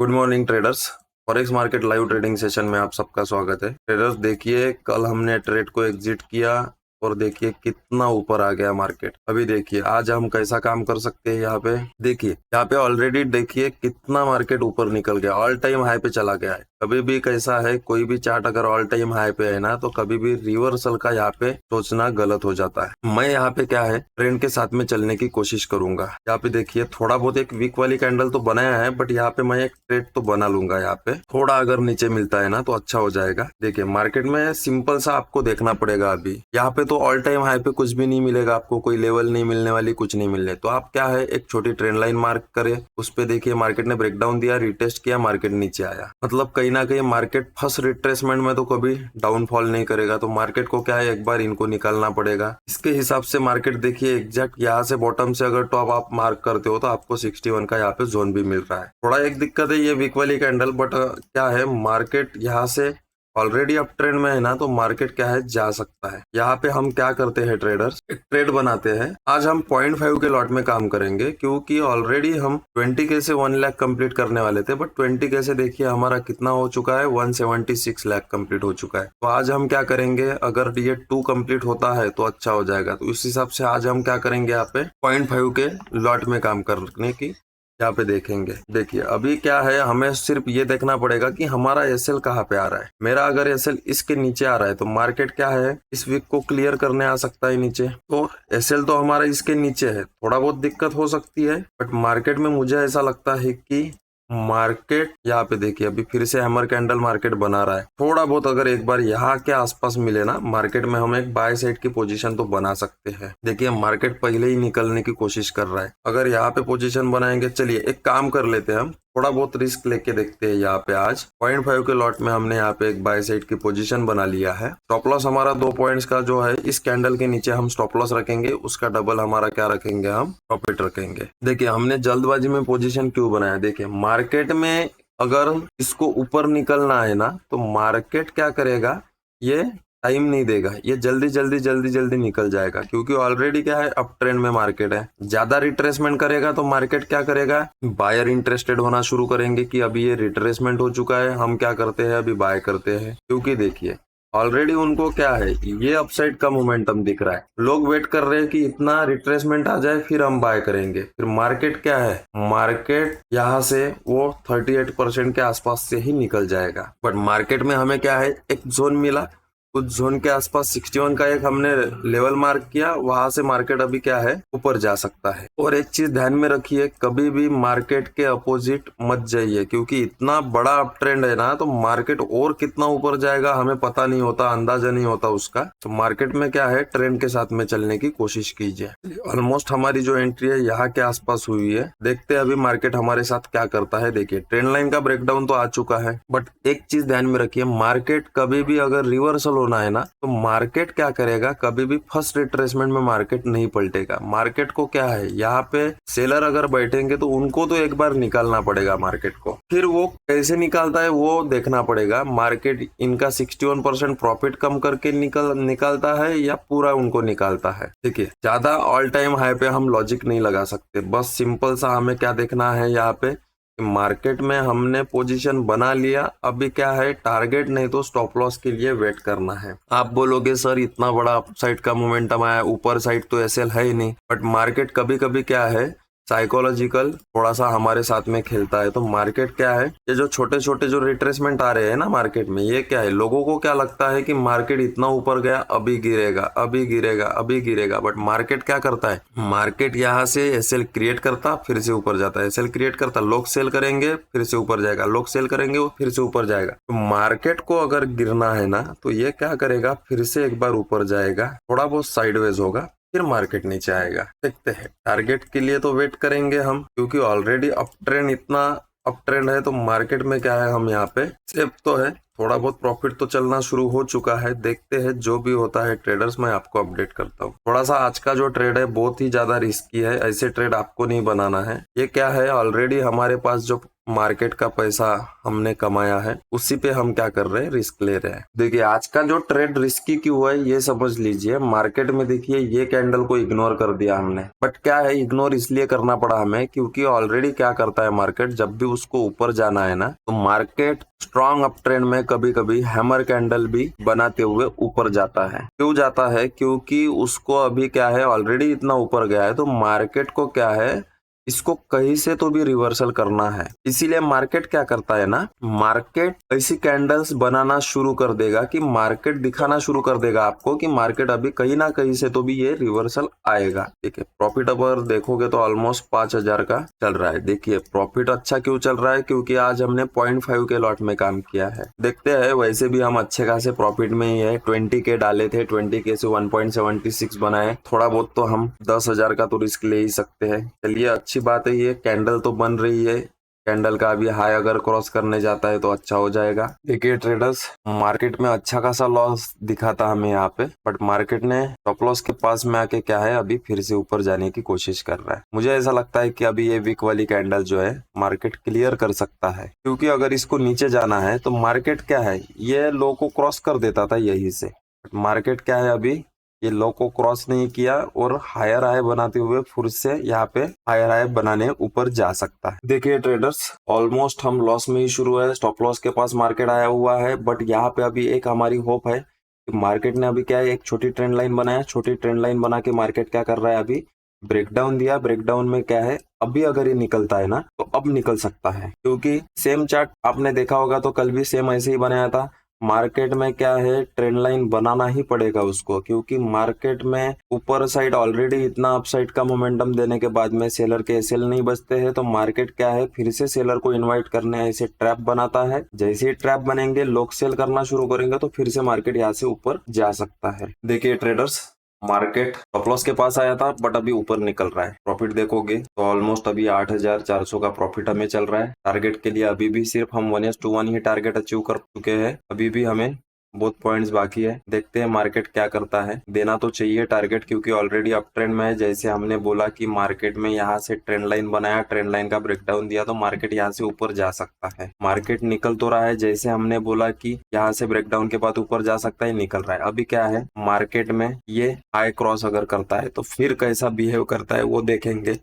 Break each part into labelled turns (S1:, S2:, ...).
S1: Good morning traders. Forex market live trading session में आप सबका स्वागत है। ट्रेडर्स देखिए, कल हमने ट्रेड को एग्जिट किया और देखिए कितना ऊपर आ गया मार्केट। अभी देखिए आज हम कैसा काम कर सकते हैं। यहाँ पे देखिए, यहाँ पे ऑलरेडी देखिए कितना मार्केट ऊपर निकल गया, ऑल टाइम हाई पे चला गया है। कभी भी कैसा है, कोई भी चार्ट अगर ऑल टाइम हाई पे है ना, तो कभी भी रिवर्सल का यहाँ पे सोचना गलत हो जाता है। मैं यहाँ पे क्या है, ट्रेंड के साथ में चलने की कोशिश करूंगा। यहाँ पे देखिए थोड़ा बहुत एक वीक वाली कैंडल तो बनाया है, बट यहाँ पे मैं एक ट्रेड तो बना लूंगा। यहाँ पे थोड़ा अगर नीचे मिलता है ना तो अच्छा हो जाएगा। देखिए मार्केट में सिंपल सा आपको देखना पड़ेगा। अभी यहाँ पे तो ऑल टाइम हाई पे कुछ भी नहीं मिलेगा आपको, कोई लेवल नहीं मिलने वाली, कुछ नहीं मिलने। तो आप क्या है, एक छोटी ट्रेंड लाइन मार्क करे, उस पे देखिए मार्केट ने ब्रेकडाउन दिया, रिटेस्ट किया, मार्केट नीचे आया। मतलब कहीं ना कहीं मार्केट फर्स्ट रिट्रेसमेंट में तो कभी डाउनफॉल नहीं करेगा। तो मार्केट को क्या है, एक बार इनको निकालना पड़ेगा। इसके हिसाब से मार्केट देखिए एग्जैक्ट यहाँ से बॉटम से अगर टॉप आप मार्क करते हो तो आपको 61 का यहाँ पे जोन भी मिल रहा है। थोड़ा एक दिक्कत है ये वीक वाली कैंडल, बट क्या है, मार्केट यहाँ से ऑलरेडी अप ट्रेंड में है ना, तो मार्केट क्या है, जा सकता है। यहाँ पे हम क्या करते हैं ट्रेडर्स, एक ट्रेड बनाते हैं। आज हम 0.5 के लॉट में काम करेंगे, क्योंकि ऑलरेडी हम 20 के से 1 लाख कंप्लीट करने वाले थे, बट 20 के से देखिए हमारा कितना हो चुका है, 176 लाख कंप्लीट हो चुका है। तो आज हम क्या करेंगे, अगर ये 2 कंप्लीट होता है तो अच्छा हो जाएगा। तो इस हिसाब से आज हम क्या करेंगे, यहाँ पे 0.5 के लॉट में काम करने की यहाँ पे देखेंगे। देखिए अभी क्या है, हमें सिर्फ ये देखना पड़ेगा कि हमारा एसएल कहाँ पे आ रहा है। मेरा अगर एसएल इसके नीचे आ रहा है तो मार्केट क्या है, इस वीक को क्लियर करने आ सकता है नीचे। तो एसएल तो हमारा इसके नीचे है, थोड़ा बहुत दिक्कत हो सकती है, बट मार्केट में मुझे ऐसा लगता है कि मार्केट यहाँ पे देखिए अभी फिर से हैमर कैंडल मार्केट बना रहा है। थोड़ा बहुत अगर एक बार यहाँ के आसपास मिले ना मार्केट में, हम एक बाय साइड की पोजीशन तो बना सकते हैं। देखिए मार्केट पहले ही निकलने की कोशिश कर रहा है। अगर यहाँ पे पोजीशन बनाएंगे, चलिए एक काम कर लेते हैं, हम थोड़ा बहुत रिस्क लेके देखते हैं। यहाँ पे आज 0.5 के लॉट में हमने यहाँ पे एक बाय साइड की पोजीशन बना लिया है। स्टॉप लॉस हमारा 2 पॉइंट्स का जो है, इस कैंडल के नीचे हम स्टॉप लॉस रखेंगे, उसका डबल हमारा क्या रखेंगे, हम प्रॉफिट रखेंगे। देखिए हमने जल्दबाजी में पोजीशन क्यों बनाया, देखिए मार्केट में अगर इसको ऊपर निकलना है ना, तो मार्केट क्या करेगा, ये टाइम नहीं देगा, ये जल्दी जल्दी जल्दी जल्दी निकल जाएगा। क्योंकि ऑलरेडी क्या है, अप ट्रेंड में मार्केट है। ज्यादा रिट्रेसमेंट करेगा तो मार्केट क्या करेगा, बायर इंटरेस्टेड होना शुरू करेंगे कि अभी ये रिट्रेसमेंट हो चुका है, हम क्या करते हैं, अभी बाय करते हैं। क्योंकि देखिए ऑलरेडी उनको क्या है, ये अपसाइड का मोमेंटम दिख रहा है। लोग वेट कर रहे हैं कि इतना रिट्रेसमेंट आ जाए फिर हम बाय करेंगे। फिर मार्केट क्या है, मार्केट यहाँ से वो 38% के आसपास से ही निकल जाएगा। बट मार्केट में हमें क्या है, एक जोन मिला, उस जोन के आसपास 61 का एक हमने लेवल मार्क किया, वहां से मार्केट अभी क्या है, ऊपर जा सकता है। और एक चीज ध्यान में रखिए, कभी भी मार्केट के अपोजिट मत जाइए, क्योंकि इतना बड़ा अप ट्रेंड है ना, तो मार्केट और कितना ऊपर जाएगा हमें पता नहीं होता, अंदाजा नहीं होता उसका। तो मार्केट में क्या है, ट्रेंड के साथ में चलने की कोशिश कीजिए। ऑलमोस्ट हमारी जो एंट्री है यहाँ के आसपास हुई है, देखते हैं अभी मार्केट हमारे साथ क्या करता है। देखिए ट्रेंड लाइन का ब्रेकडाउन तो आ चुका है, बट एक चीज ध्यान में रखिए, मार्केट कभी भी अगर रिवर्सल होना है ना, तो मार्केट क्या करेगा, कभी भी फर्स्ट रिट्रेसमेंट में मार्केट नहीं पलटेगा। मार्केट को क्या है, यहाँ पे सेलर अगर बैठेंगे तो उनको तो एक बार निकालना पड़ेगा मार्केट को। फिर वो कैसे निकालता है वो देखना पड़ेगा। मार्केट इनका 61% प्रॉफिट कम करके निकालता है या पूरा उनको निकालता है। देखिए ज्यादा ऑल टाइम हाई पे हम लॉजिक नहीं लगा सकते, बस सिंपल सा हमें क्या देखना है, यहाँ पे मार्केट में हमने पोजीशन बना लिया, अभी क्या है, टारगेट नहीं तो स्टॉप लॉस के लिए वेट करना है। आप बोलोगे सर इतना बड़ा अपसाइड का मोमेंटम आया, ऊपर साइड तो एसएल है ही नहीं। बट मार्केट कभी कभी क्या है, साइकोलॉजिकल थोड़ा सा हमारे साथ में खेलता है। तो मार्केट क्या है, ये जो छोटे छोटे जो रिट्रेसमेंट आ रहे हैं ना मार्केट में, ये क्या है, लोगों को क्या लगता है कि मार्केट इतना ऊपर गया, अभी गिरेगा, अभी गिरेगा, अभी गिरेगा। बट मार्केट क्या करता है, मार्केट यहाँ से एसएल क्रिएट करता, फिर से ऊपर जाता है, एसएल क्रिएट करता, लोग सेल करेंगे फिर से ऊपर जाएगा, लोग सेल करेंगे वो फिर से ऊपर जाएगा। तो मार्केट को अगर गिरना है ना, तो ये क्या करेगा, फिर से एक बार ऊपर जाएगा, थोड़ा बहुत साइडवेज होगा, फिर मार्केट नीचे आएगा। देखते हैं, टारगेट के लिए तो वेट करेंगे हम, क्योंकि ऑलरेडी अप ट्रेंड, इतना अप ट्रेंड है, तो मार्केट में क्या है, हम यहाँ पे सेफ तो है, थोड़ा बहुत प्रॉफिट तो चलना शुरू हो चुका है। देखते हैं जो भी होता है ट्रेडर्स, मैं आपको अपडेट करता हूँ। थोड़ा सा आज का जो ट्रेड है बहुत ही ज्यादा रिस्की है, ऐसे ट्रेड आपको नहीं बनाना है। ये क्या है, ऑलरेडी हमारे पास जो मार्केट का पैसा हमने कमाया है, उसी पे हम क्या कर रहे हैं, रिस्क ले रहे हैं। देखिए आज का जो ट्रेड रिस्की क्यों है ये समझ लीजिए। मार्केट में देखिए ये कैंडल को इग्नोर कर दिया हमने, बट क्या है, इग्नोर इसलिए करना पड़ा हमें क्योंकि ऑलरेडी क्या करता है मार्केट, जब भी उसको ऊपर जाना है ना, तो मार्केट स्ट्रॉन्ग अप ट्रेंड में कभी कभी हैमर कैंडल भी बनाते हुए ऊपर जाता है। क्यों जाता है? क्योंकि उसको अभी क्या है, ऑलरेडी इतना ऊपर गया है, तो मार्केट को क्या है, इसको कहीं से तो भी रिवर्सल करना है। इसीलिए मार्केट क्या करता है ना, मार्केट ऐसी कैंडल्स बनाना शुरू कर देगा कि मार्केट दिखाना शुरू कर देगा आपको कि मार्केट अभी कहीं ना कहीं से तो भी ये रिवर्सल आएगा। देखिए प्रॉफिट अगर देखोगे तो ऑलमोस्ट 5,000 का चल रहा है। देखिए प्रॉफिट अच्छा क्यों चल रहा है, क्योंकि आज हमने 0.5 के लॉट में काम किया है। देखते हैं, वैसे भी हम अच्छे खासे प्रॉफिट में ही है। 20 के डाले थे, 20 के से 1.76 बनाए। थोड़ा बहुत तो हम 10,000 का तो रिस्क ले ही सकते हैं। चलिए अच्छी बात है, ये कैंडल तो बन रही है। कैंडल का अभी हाई अगर क्रॉस करने जाता है तो अच्छा हो जाएगा। देखिए ट्रेडर्स, मार्केट में अच्छा खासा लॉस दिखा था हमें यहाँ पे, बट मार्केट ने स्टॉप लॉस के पास में आके क्या है, अभी फिर से ऊपर जाने की कोशिश कर रहा है। मुझे ऐसा लगता है कि अभी ये वीक वाली कैंडल जो है मार्केट क्लियर कर सकता है, क्योंकि अगर इसको नीचे जाना है तो मार्केट क्या है, ये लो को क्रॉस कर देता था यही से। बट मार्केट क्या है, अभी ये लो को क्रॉस नहीं किया और हायर हाई बनाते हुए फिर से यहाँ पे हायर हाई बनाने ऊपर जा सकता है। देखिए ट्रेडर्स, ऑलमोस्ट हम लॉस में ही शुरू है। स्टॉप लॉस के पास मार्केट आया हुआ है, बट यहाँ पे अभी एक हमारी होप है कि मार्केट ने अभी क्या है, एक छोटी ट्रेंड लाइन बनाया। छोटी ट्रेंड लाइन बना के मार्केट क्या कर रहा है, अभी ब्रेकडाउन दिया। ब्रेकडाउन में क्या है, अभी अगर ये निकलता है ना तो अब निकल सकता है, क्योंकि सेम चार्ट आपने देखा होगा तो कल भी सेम ऐसे ही बनाया था। मार्केट में क्या है, ट्रेंड लाइन बनाना ही पड़ेगा उसको, क्योंकि मार्केट में ऊपर साइड ऑलरेडी इतना अपसाइड का मोमेंटम देने के बाद में सेलर के एसएल नहीं बचते हैं, तो मार्केट क्या है, फिर से सेलर को इनवाइट करने ऐसे ट्रैप बनाता है। जैसे ही ट्रैप बनेंगे, लोग सेल करना शुरू करेंगे, तो फिर से मार्केट यहाँ से ऊपर जा सकता है। देखिए ट्रेडर्स, मार्केट स्टॉप लॉस के पास आया था, बट अभी ऊपर निकल रहा है। प्रॉफिट देखोगे तो ऑलमोस्ट अभी 8,400 का प्रॉफिट हमें चल रहा है। टारगेट के लिए अभी भी सिर्फ हम 1:1 ही टारगेट अचीव कर चुके हैं। अभी भी हमें बहुत पॉइंट्स बाकी है। देखते हैं मार्केट क्या करता है। देना तो चाहिए टारगेट, क्योंकि ऑलरेडी अप ट्रेंड में है। जैसे हमने बोला कि मार्केट में यहाँ से ट्रेंड लाइन बनाया, ट्रेंड लाइन का ब्रेकडाउन दिया, तो मार्केट यहाँ से ऊपर जा सकता है। मार्केट निकल तो रहा है, जैसे हमने बोला कि यहाँ से ब्रेकडाउन के बाद ऊपर जा सकता है, निकल रहा है। अभी क्या है, मार्केट में ये हाई क्रॉस अगर करता है तो फिर कैसा बिहेव करता है वो देखेंगे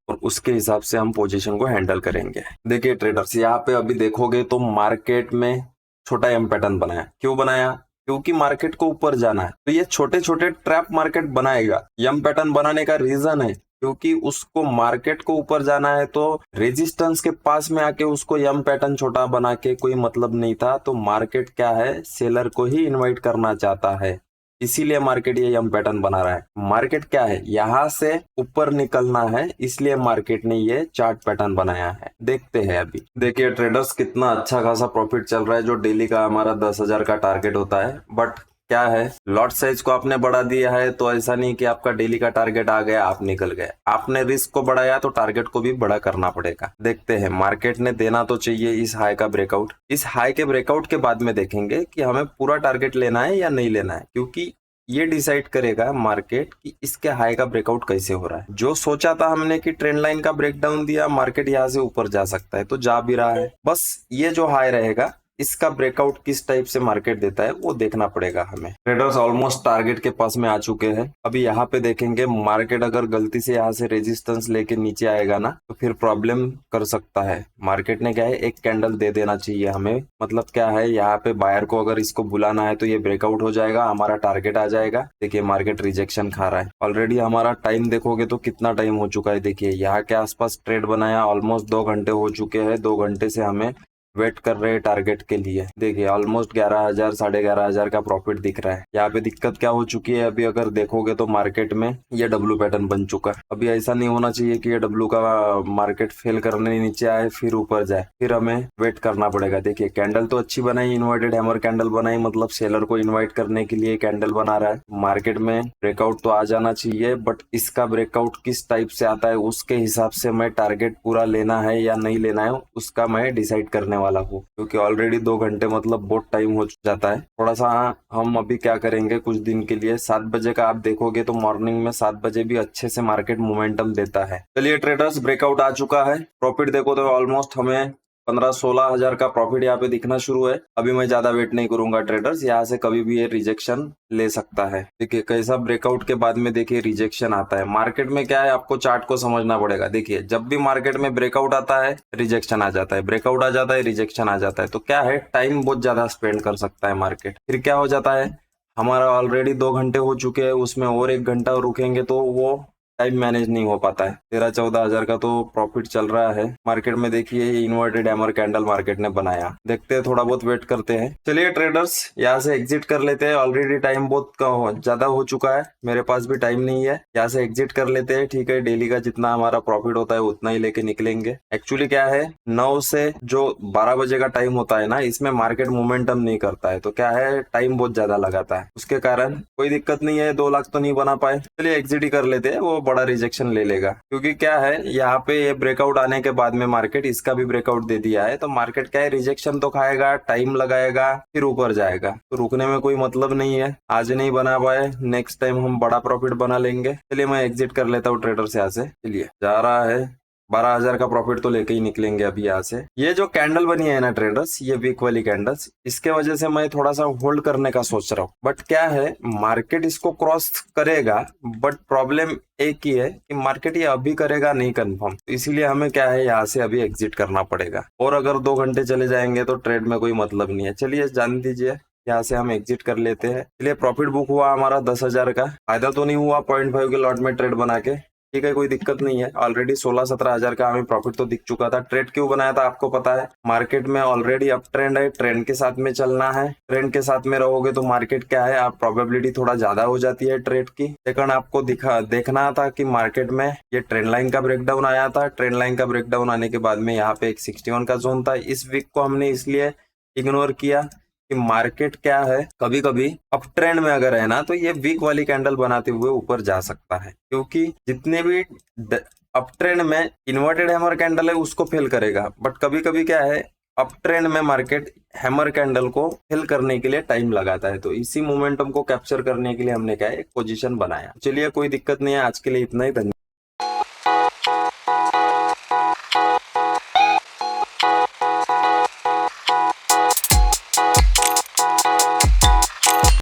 S1: और उसके हिसाब से हम पोजीशन को हैंडल करेंगे। देखिए ट्रेडर्स, यहाँ पे अभी देखोगे तो मार्केट में छोटा एम पैटर्न बनाया। क्यों बनाया? क्योंकि मार्केट को ऊपर जाना है, तो ये छोटे छोटे ट्रैप मार्केट बनाएगा। एम पैटर्न बनाने का रीजन है क्योंकि उसको मार्केट को ऊपर जाना है, तो रेजिस्टेंस के पास में आके उसको एम पैटर्न छोटा बना के कोई मतलब नहीं था। तो मार्केट क्या है, सेलर को ही इनवाइट करना चाहता है, इसीलिए मार्केट ये एम पैटर्न बना रहा है। मार्केट क्या है, यहाँ से ऊपर निकलना है, इसलिए मार्केट ने ये चार्ट पैटर्न बनाया है। देखते हैं अभी। देखिए ट्रेडर्स, कितना अच्छा खासा प्रॉफिट चल रहा है। जो डेली का हमारा 10,000 का टारगेट होता है, बट क्या है, लॉट साइज को आपने बढ़ा दिया है, तो ऐसा नहीं कि आपका डेली का टारगेट आ गया आप निकल गए। आपने रिस्क को बढ़ाया तो टारगेट को भी बड़ा करना पड़ेगा। देखते हैं, मार्केट ने देना तो चाहिए इस हाई का ब्रेकआउट। इस हाई के ब्रेकआउट के बाद में देखेंगे कि हमें पूरा टारगेट लेना है या नहीं लेना है, क्योंकि ये डिसाइड करेगा मार्केट कि इसके हाई का ब्रेकआउट कैसे हो रहा है। जो सोचा था हमने कि ट्रेंड लाइन का ब्रेकडाउन दिया, मार्केट यहाँ से ऊपर जा सकता है, तो जा भी रहा है। बस ये जो हाई रहेगा, इसका ब्रेकआउट किस टाइप से मार्केट देता है वो देखना पड़ेगा हमें। ट्रेडर्स ऑलमोस्ट टारगेट के पास में आ चुके हैं। अभी यहाँ पे देखेंगे, मार्केट अगर गलती से यहाँ से रेजिस्टेंस लेके नीचे आएगा ना, तो फिर प्रॉब्लम कर सकता है। मार्केट ने क्या है, एक कैंडल दे देना चाहिए हमें। मतलब क्या है, यहाँ पे बायर को अगर इसको बुलाना है तो ये ब्रेकआउट हो जाएगा, हमारा टारगेट आ जाएगा। देखिए मार्केट रिजेक्शन खा रहा है। ऑलरेडी हमारा टाइम देखोगे तो कितना टाइम हो चुका है। देखिए यहाँ के आसपास ट्रेड बनाया, ऑलमोस्ट 2 घंटे हो चुके हैं। 2 घंटे से हमें वेट कर रहे हैं टारगेट के लिए। देखिए ऑलमोस्ट 11,000 11,500 का प्रॉफिट दिख रहा है। यहाँ पे दिक्कत क्या हो चुकी है, अभी अगर देखोगे तो मार्केट में ये डब्ल्यू पैटर्न बन चुका है। अभी ऐसा नहीं होना चाहिए कि ये डब्ल्यू का मार्केट फेल करने नीचे आए फिर ऊपर जाए, फिर हमें वेट करना पड़ेगा। देखिए कैंडल तो अच्छी बनाई, इन्वर्टेड हैमर कैंडल बनाई, मतलब सेलर को इन्वाइट करने के लिए कैंडल बना रहा है। मार्केट में ब्रेकआउट तो आ जाना चाहिए, बट इसका ब्रेकआउट किस टाइप से आता है उसके हिसाब से मैं टारगेट पूरा लेना है या नहीं लेना है उसका मैं डिसाइड करने वाला हूँ, क्योंकि ऑलरेडी 2 घंटे मतलब बहुत टाइम हो जाता है। थोड़ा सा हम अभी क्या करेंगे, कुछ दिन के लिए 7 बजे का आप देखोगे तो मॉर्निंग में 7 बजे भी अच्छे से मार्केट मोमेंटम देता है। चलिए ट्रेडर्स, ब्रेकआउट आ चुका है। प्रॉफिट देखो तो ऑलमोस्ट हमें 15-16 हजार का प्रॉफिट यहाँ पे दिखना शुरू है। अभी मैं ज्यादा वेट नहीं करूंगा ट्रेडर्स, यहाँ से कभी भी ये रिजेक्शन ले सकता है। देखिए कैसा ब्रेकआउट के बाद में देखिए रिजेक्शन आता है। मार्केट में क्या है, आपको चार्ट को समझना पड़ेगा। देखिए जब भी मार्केट में ब्रेकआउट आता है रिजेक्शन आ जाता है, ब्रेकआउट आ जाता है रिजेक्शन आ जाता है, तो क्या है, टाइम बहुत ज्यादा स्पेंड कर सकता है मार्केट। फिर क्या हो जाता है, हमारा ऑलरेडी 2 घंटे हो चुके हैं, उसमें और 1 घंटा रुकेंगे तो वो टाइम मैनेज नहीं हो पाता है। 13-14 हजार का तो प्रॉफिट चल रहा है मार्केट में। देखिए ये इन्वर्टेड हैमर कैंडल मार्केट ने बनाया। देखते हैं, थोड़ा बहुत वेट करते हैं। चलिए ट्रेडर्स, यहाँ से एग्जिट कर लेते हैं। ऑलरेडी टाइम बहुत ज्यादा हो चुका है, मेरे पास भी टाइम नहीं है। यहाँ से एग्जिट कर लेते हैं। ठीक है, डेली का जितना हमारा प्रॉफिट होता है उतना ही लेके निकलेंगे। एक्चुअली क्या है, 9 से जो 12 बजे का टाइम होता है ना, इसमें मार्केट मोमेंटम नहीं करता है, तो क्या है, टाइम बहुत ज्यादा लगाता है। उसके कारण कोई दिक्कत नहीं है, 2 लाख तो नहीं बना पाए। चलिए एग्जिट ही कर लेते हैं, वो बड़ा रिजेक्शन ले लेगा। क्योंकि क्या है, यहाँ पे ये ब्रेकआउट आने के बाद में मार्केट इसका भी ब्रेकआउट दे दिया है, तो मार्केट क्या है, रिजेक्शन तो खाएगा, टाइम लगाएगा, फिर ऊपर जाएगा। तो रुकने में कोई मतलब नहीं है। आज नहीं बना पाए, नेक्स्ट टाइम हम बड़ा प्रॉफिट बना लेंगे। चलिए मैं एग्जिट कर लेता हूँ ट्रेडर से। यहाँ से चलिए, जा रहा है 12 हजार का प्रॉफिट तो लेके ही निकलेंगे अभी यहाँ से। ये जो कैंडल बनी है ना ट्रेडर्स, ये वीक वाली कैंडल्स, इसके वजह से मैं थोड़ा सा होल्ड करने का सोच रहा हूँ। बट क्या है, मार्केट इसको क्रॉस करेगा, बट प्रॉब्लम एक ही है कि मार्केट ये अभी करेगा नहीं कंफर्म, तो इसीलिए हमें क्या है, यहाँ से अभी एग्जिट करना पड़ेगा। और अगर 2 घंटे चले जाएंगे तो ट्रेड में कोई मतलब नहीं है। चलिए जान दीजिए, यहाँ से हम एग्जिट कर लेते हैं। चलिए प्रॉफिट बुक हुआ हमारा 10 हजार का। फायदा तो नहीं हुआ 0.5 के लॉट में ट्रेड बना के, ठीक है, कोई दिक्कत नहीं है। ऑलरेडी 16-17 हजार का हमें प्रॉफिट तो दिख चुका था। ट्रेड क्यों बनाया था आपको पता है, मार्केट में ऑलरेडी अप ट्रेंड है, ट्रेंड के साथ में चलना है। ट्रेंड के साथ में रहोगे तो मार्केट क्या है, आप प्रोबेबिलिटी थोड़ा ज्यादा हो जाती है ट्रेड की। सेकंड, आपको देखना था कि मार्केट में ये ट्रेंड लाइन का ब्रेकडाउन आया था। ट्रेंड लाइन का ब्रेकडाउन आने के बाद में यहाँ पे एक 61 का जोन था। इस वीक को हमने इसलिए इग्नोर किया कि मार्केट क्या है, कभी कभी अप ट्रेंड में अगर है ना, तो ये वीक वाली कैंडल बनाते हुए ऊपर जा सकता है। क्योंकि जितने भी अप ट्रेंड में इन्वर्टेड हैमर कैंडल है उसको फेल करेगा, बट कभी कभी क्या है, अप ट्रेंड में मार्केट हैमर कैंडल को फेल करने के लिए टाइम लगाता है। तो इसी मोमेंटम को कैप्चर करने के लिए हमने क्या है, एक पोजीशन बनाया। चलिए कोई दिक्कत नहीं है, आज के लिए इतना ही। धन्यवाद।